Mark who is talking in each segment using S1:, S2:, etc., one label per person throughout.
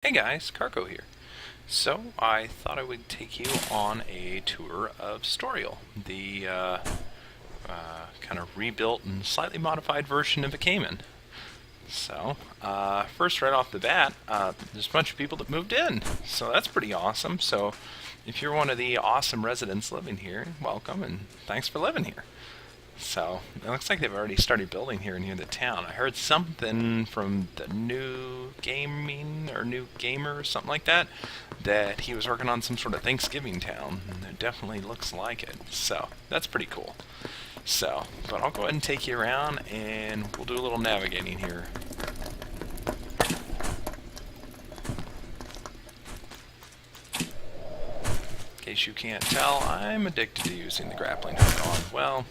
S1: Hey guys, Carco here. So I thought I would take you on a tour of Storial, the kind of rebuilt and slightly modified version of Akamen. So, first right off the bat, there's a bunch of people that moved in, so that's pretty awesome. So, if you're one of the awesome residents living here, welcome and thanks for living here. So it looks like they've already started building here near the town. I heard something from the new gaming or new gamer or something like that, that he was working on some sort of Thanksgiving town, and it definitely looks like it. So that's pretty cool. So, but I'll go ahead and take you around, and we'll do a little navigating here. In case you can't tell, I'm addicted to using the grappling hook on, well,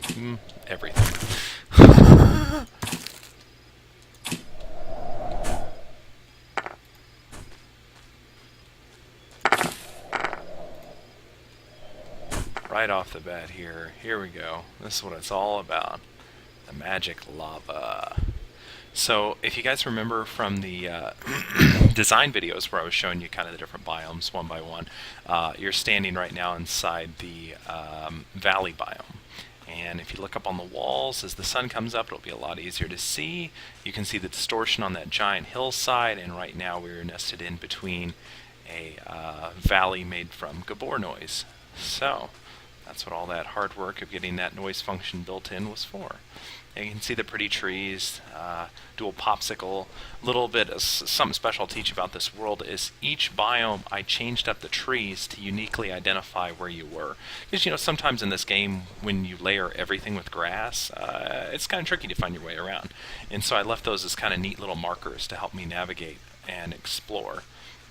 S1: everything. Right off the bat here we go. This is what it's all about. The magic lava. So, if you guys remember from the design videos where I was showing you kind of the different biomes one by one, you're standing right now inside the valley biome. And if you look up on the walls, as the sun comes up, it'll be a lot easier to see. You can see the distortion on that giant hillside, and right now we're nested in between a valley made from gabor noise. So, that's what all that hard work of getting that noise function built in was for. And you can see the pretty trees, dual popsicle. A little bit of something special I'll teach about this world is each biome I changed up the trees to uniquely identify where you were. Because, you know, sometimes in this game when you layer everything with grass, it's kind of tricky to find your way around. And so I left those as kind of neat little markers to help me navigate and explore.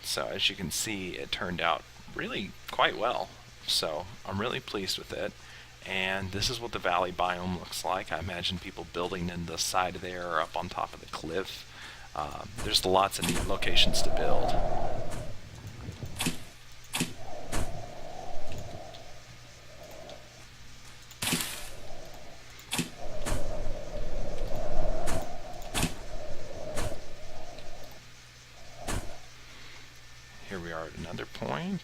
S1: So as you can see, it turned out really quite well. So I'm really pleased with it. And this is what the valley biome looks like. I imagine people building in the side there or up on top of the cliff. There's lots of neat locations to build. Here we are at another point.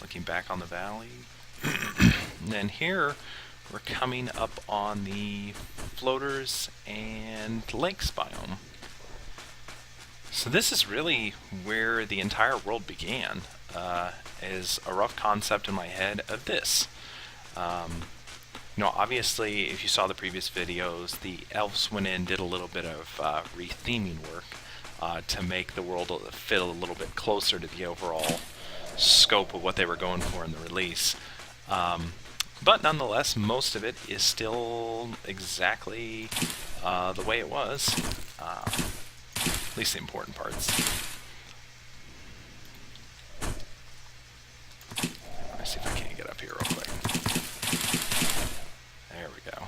S1: Looking back on the valley. And then here we're coming up on the floaters and lakes biome. So this is really where the entire world began, is a rough concept in my head of this. Obviously, if you saw the previous videos, the elves went in, did a little bit of retheming work to make the world fit a little bit closer to the overall scope of what they were going for in the release. But nonetheless, most of it is still exactly the way it was, at least the important parts. Let me see if I can't get up here real quick. There we go.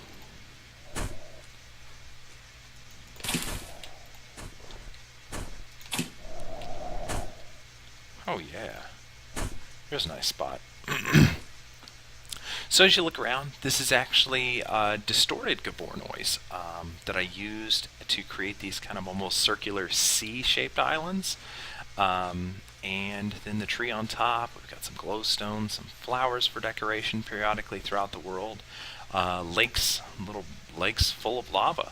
S1: Oh yeah. Here's a nice spot. So as you look around, this is actually distorted gabor noise that I used to create these kind of almost circular C-shaped islands. And then the tree on top, we've got some glowstone, some flowers for decoration periodically throughout the world, lakes, little lakes full of lava.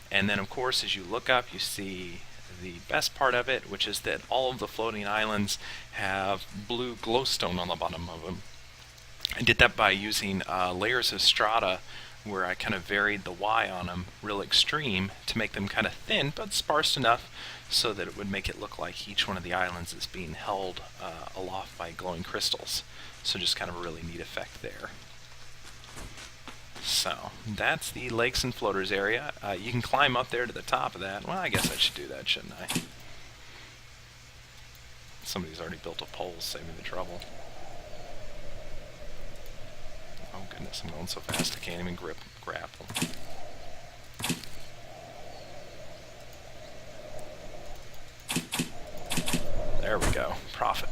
S1: And then of course as you look up you see the best part of it, which is that all of the floating islands have blue glowstone on the bottom of them. I did that by using layers of strata where I kind of varied the Y on them real extreme to make them kind of thin but sparse enough so that it would make it look like each one of the islands is being held aloft by glowing crystals. So just kind of a really neat effect there. So that's the lakes and floaters area. You can climb up there to the top of that. Well, I guess I should do that, shouldn't I? Somebody's already built a pole, saving the trouble. Oh goodness, I'm going so fast I can't even grapple. There we go. Profit.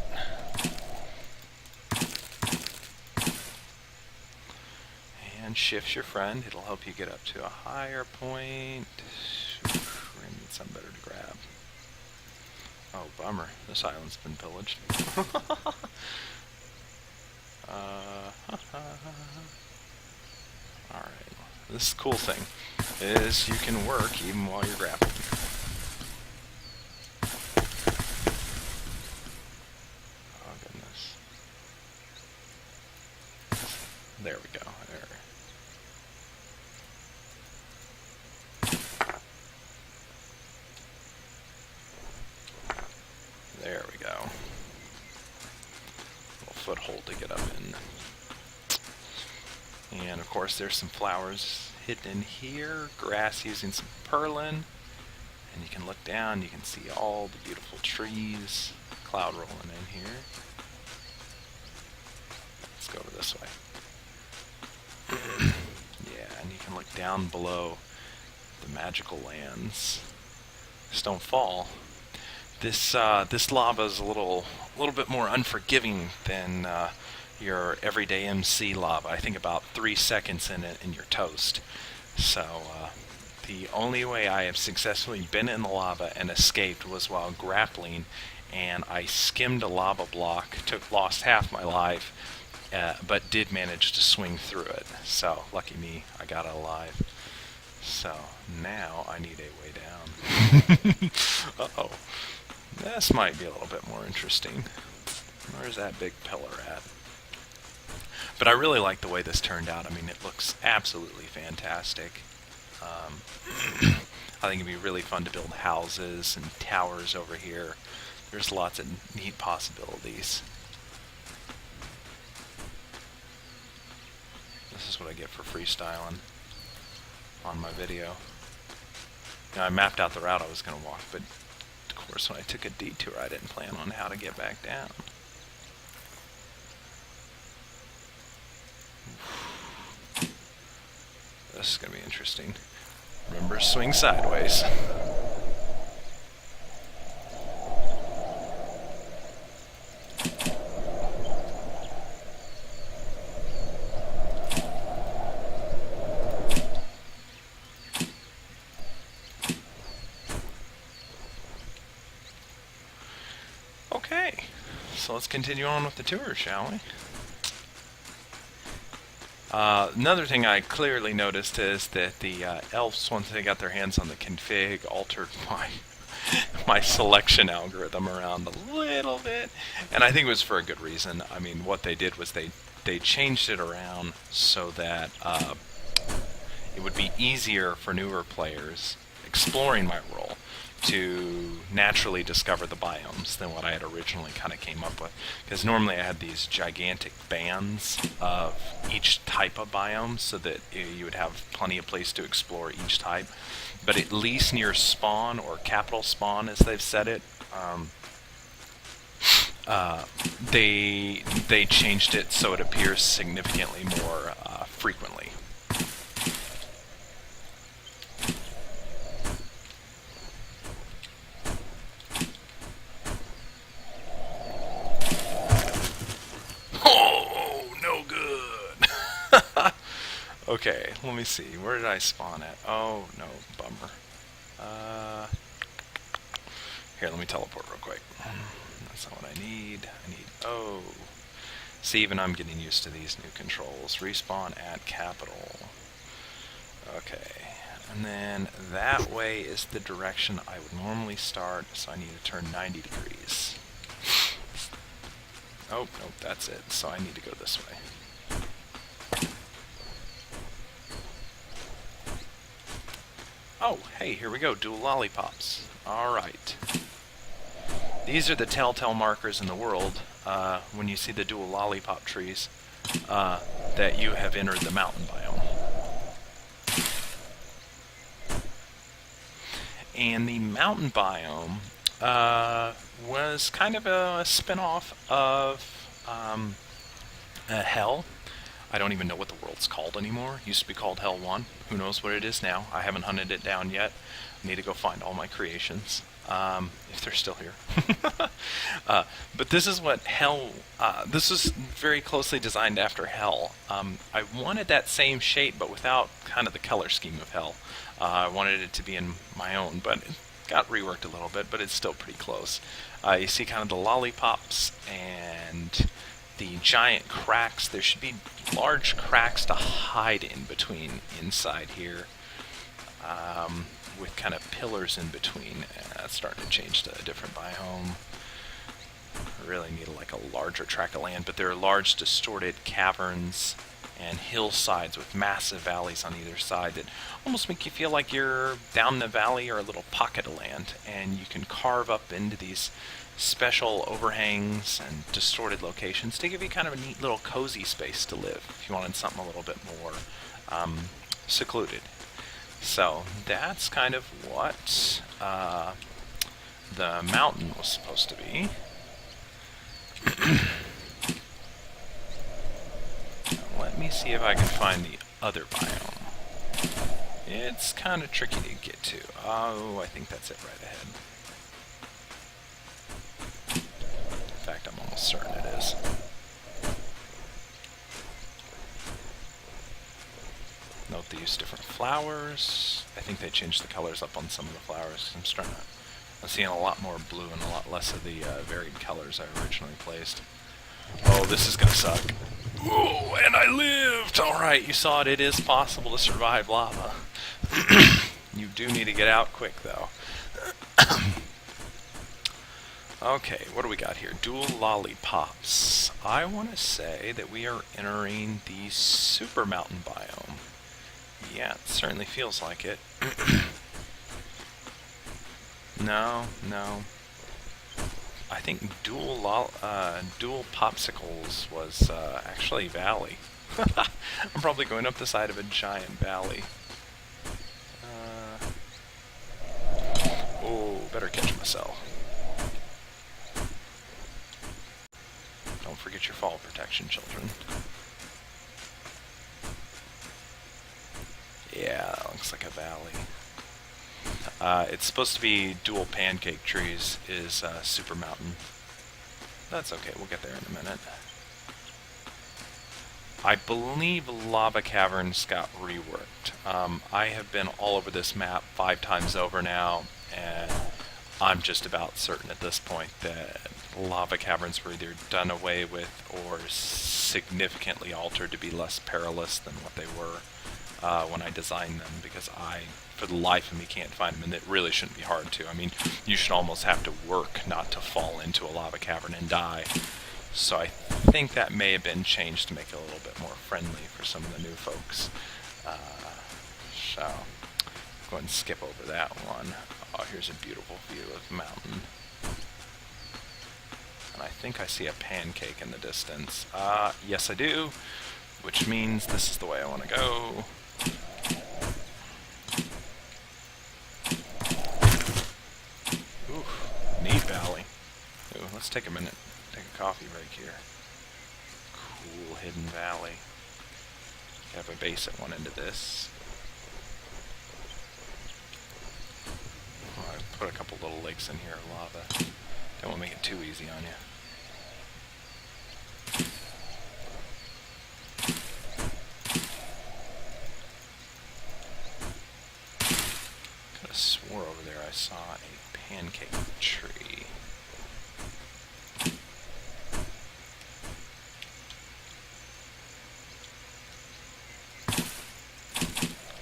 S1: And shift's your friend. It'll help you get up to a higher point. I need something better to grab. bummer. This island's been pillaged. Alright. This cool thing is you can work even while you're grappling. Oh, goodness. There we go. There we go. Little foothold to get up in. And of course there's some flowers hidden in here, grass using some purlin, and you can look down, you can see all the beautiful trees, cloud rolling in here. Let's go over this way. Yeah, and you can look down below the magical lands. Just don't fall. This lava is a little bit more unforgiving than your everyday MC lava. I think about 3 seconds in it and you're toast. So the only way I have successfully been in the lava and escaped was while grappling, and I skimmed a lava block, lost half my life, but did manage to swing through it. So lucky me, I got out alive. So now I need a way down. Uh-oh. This might be a little bit more interesting. Where's that big pillar at? But I really like the way this turned out. I mean, it looks absolutely fantastic. I think it'd be really fun to build houses and towers over here. There's lots of neat possibilities. This is what I get for freestyling on my video. Now, I mapped out the route I was going to walk, but of course when I took a detour I didn't plan on how to get back down. This is going to be interesting. Remember, swing sideways. Okay, so let's continue on with the tour, shall we? Another thing I clearly noticed is that the elves, once they got their hands on the config, altered my selection algorithm around a little bit, and I think it was for a good reason. I mean, what they did was they changed it around so that it would be easier for newer players exploring my role to naturally discover the biomes than what I had originally kind of came up with. Because normally I had these gigantic bands of each type of biome so that you would have plenty of place to explore each type. But at least near spawn, or capital spawn as they've said it, they changed it so it appears significantly more frequently. Okay, let me see. Where did I spawn at? Oh, no, bummer. Here, let me teleport real quick. That's not what I need. Oh. See, even I'm getting used to these new controls. Respawn at capital. Okay. And then that way is the direction I would normally start, so I need to turn 90 degrees. Oh, nope, that's it. So I need to go this way. Oh, hey, here we go, dual lollipops. Alright. These are the telltale markers in the world, when you see the dual lollipop trees, that you have entered the mountain biome. And the mountain biome was kind of a spin-off of Hell. I don't even know what the world's called anymore. It used to be called Hell 1. Who knows what it is now? I haven't hunted it down yet. I need to go find all my creations, if they're still here. But this is what Hell... this was very closely designed after Hell. I wanted that same shape, but without kind of the color scheme of Hell. I wanted it to be in my own, but got reworked a little bit, but it's still pretty close. You see kind of the lollipops and the giant cracks. There should be large cracks to hide in between inside here, with kind of pillars in between. That's starting to change to a different biome. I really need like a larger tract of land, but there are large distorted caverns and hillsides with massive valleys on either side that almost make you feel like you're down the valley or a little pocket of land, and you can carve up into these special overhangs and distorted locations to give you kind of a neat little cozy space to live if you wanted something a little bit more secluded. So that's kind of what the mountain was supposed to be. Let me see if I can find the other biome. It's kind of tricky to get to. Oh, I think that's it right ahead. In fact, I'm almost certain it is. Note they use different flowers. I think they changed the colors up on some of the flowers. I'm seeing a lot more blue and a lot less of the varied colors I originally placed. Oh, this is gonna suck. Ooh, and I lived! Alright, you saw it. It is possible to survive lava. You do need to get out quick, though. Okay, what do we got here? Dual lollipops. I want to say that we are entering the super mountain biome. Yeah, it certainly feels like it. No. I think dual popsicles was actually valley. I'm probably going up the side of a giant valley. Oh, better catch myself. Don't forget your fall protection, children. Yeah, that looks like a valley. It's supposed to be dual pancake trees is super mountain. That's okay, we'll get there in a minute. I believe lava caverns got reworked. I have been all over this map 5 times over now, and I'm just about certain at this point that lava caverns were either done away with or significantly altered to be less perilous than what they were when I designed them, because I, for the life of me, can't find them, and it really shouldn't be hard to. I mean, you should almost have to work not to fall into a lava cavern and die. So I think that may have been changed to make it a little bit more friendly for some of the new folks. So, go ahead and skip over that one. Oh, here's a beautiful view of the mountain. And I think I see a pancake in the distance. Yes I do, which means this is the way I want to go. Ooh, neat valley. Ooh, let's take a minute. Take a coffee break here. Cool hidden valley. Have a base at one end of this. Oh, I put a couple little lakes in here of lava. Don't want to make it too easy on you. Could have swore over there I saw a pancake tree.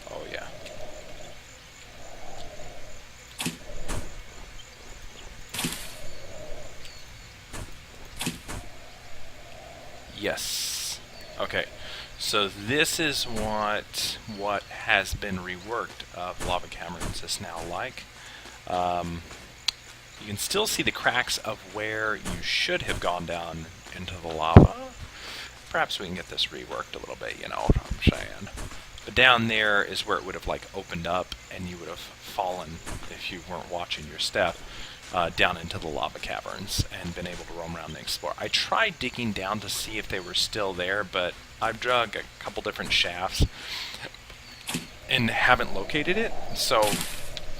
S1: Oh yeah. Yes. Okay. So this is what has been reworked of lava caverns is now like. You can still see the cracks of where you should have gone down into the lava. Perhaps we can get this reworked a little bit, you know what I'm saying. But down there is where it would have like opened up and you would have fallen, if you weren't watching your step, down into the lava caverns and been able to roam around and explore. I tried digging down to see if they were still there, but I've dug a couple different shafts and haven't located it, so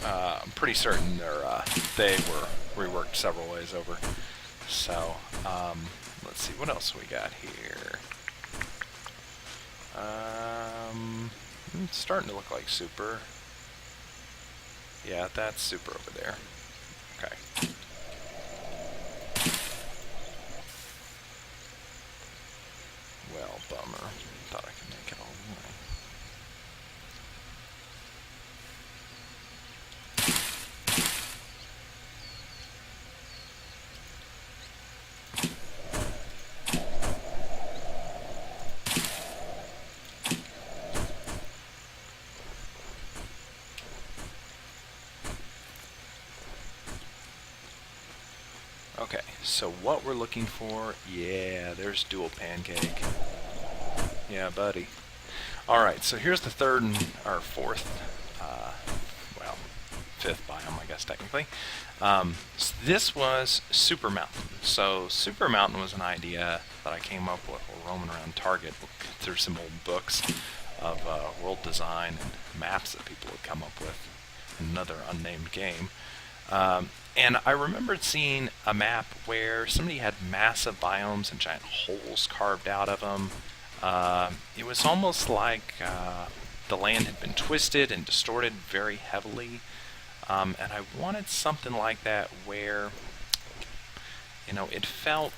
S1: I'm pretty certain they were reworked several ways over. So, let's see, what else we got here? It's starting to look like super. Yeah, that's super over there. Okay. Well, bummer. Thought I could make it all the way. Okay, so what we're looking for, yeah, there's dual pancake. Yeah, buddy. Alright, so here's the third and our fourth, well, fifth biome, I guess, technically. So this was Super Mountain. So Super Mountain was an idea that I came up with while roaming around Target through some old books of world design and maps that people had come up with. Another unnamed game. And I remembered seeing a map where somebody had massive biomes and giant holes carved out of them. It was almost like the land had been twisted and distorted very heavily. And I wanted something like that where, you know, it felt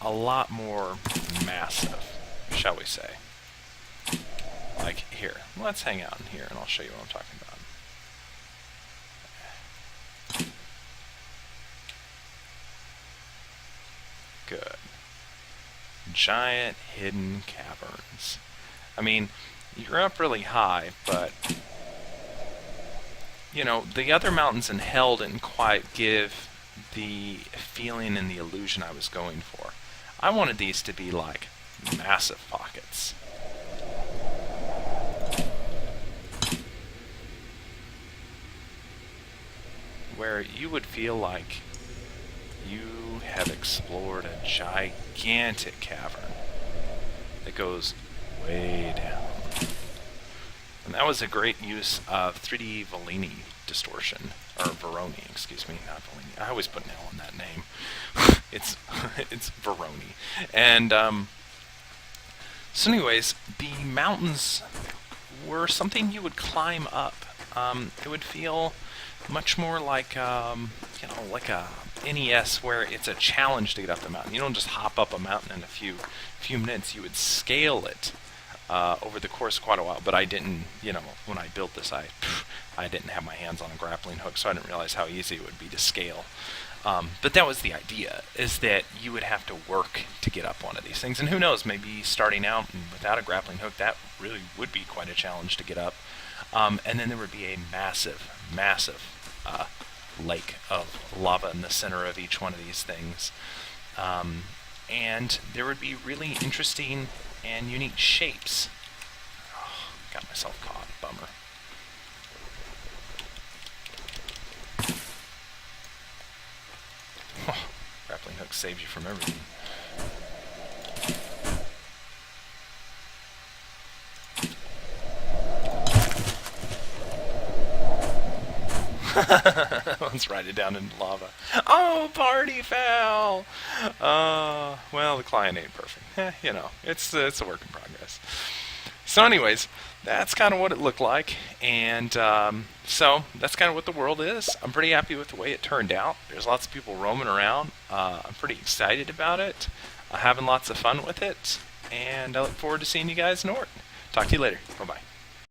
S1: a lot more massive, shall we say. Like here, let's hang out in here and I'll show you what I'm talking about. Good. Giant hidden caverns. I mean, you're up really high, but you know, the other mountains in Hell didn't quite give the feeling and the illusion I was going for. I wanted these to be like massive pockets. Where you would feel like you have explored a gigantic cavern that goes way down. And that was a great use of 3D Volini distortion, or Veroni, excuse me, not Volini. I always put an L in that name. it's Veroni. And so anyways, the mountains were something you would climb up. It would feel much more like, you know, like a NES where it's a challenge to get up the mountain. You don't just hop up a mountain in a few minutes. You would scale it over the course of quite a while. But I didn't, you know, when I built this, I didn't have my hands on a grappling hook, so I didn't realize how easy it would be to scale. But that was the idea, is that you would have to work to get up one of these things. And who knows, maybe starting out and without a grappling hook, that really would be quite a challenge to get up. And then there would be a massive lake of lava in the center of each one of these things. And there would be really interesting and unique shapes. Oh, got myself caught. Bummer. Oh, grappling hook saves you from everything. Let's write it down in lava. Oh, party foul! Well, the client ain't perfect. You know, it's a work in progress. So anyways, that's kind of what it looked like. And so that's kind of what the world is. I'm pretty happy with the way it turned out. There's lots of people roaming around. I'm pretty excited about it. Having lots of fun with it. And I look forward to seeing you guys in Ort. Talk to you later. Bye-bye.